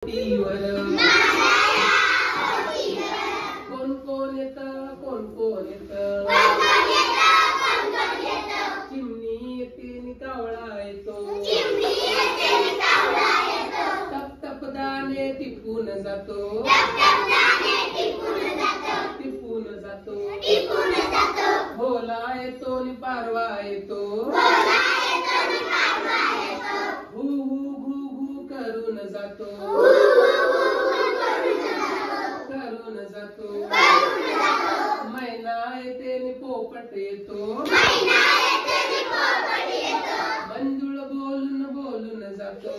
टीवर कोण कोण येत कोण कोण येत चिमणी येते नि कावळा येतो टप टप दाणे टिपून जातो टिपून जातो भोला येतो नि पारवा येतो हु हु घु घु करून जातो करून जातो मैना येते नि पोपट येतो मंजुळ बोलून बोलून जातो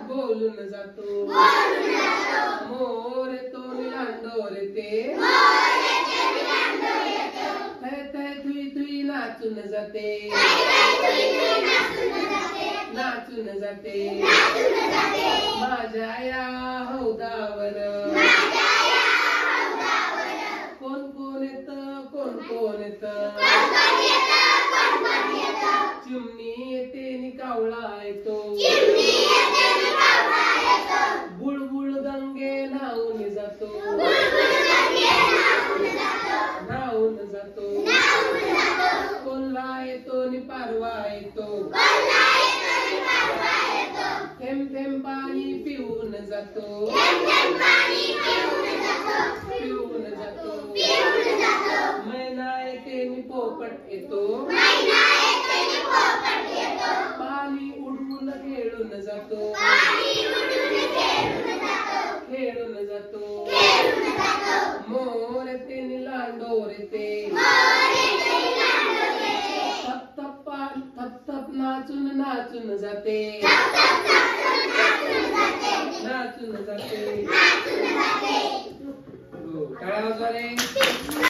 बोलून जातो मोर येतो नि लांडोर येते थै थै थुई थुई नाचून जाते नाचून जाते माझ्या या हौदावर कोण कोण येत कोण कोण येत चिमणी येते नि कावळा येतो बुळबुळ गंगे न्हाऊन जातो न्हाऊन जातो कोल्हा येतो नि पारवा येतो थेंब थेंब पाणी पिऊन जातो पिऊन जातो मैना येते नि पोपट येतो पाणी उडवून खेळून जातो खेळून जातो मोर येते नि लांडोर येते थप थप थप थप नाचून नाचून जाते नाचून जाते टाळ्या वाजवा रे.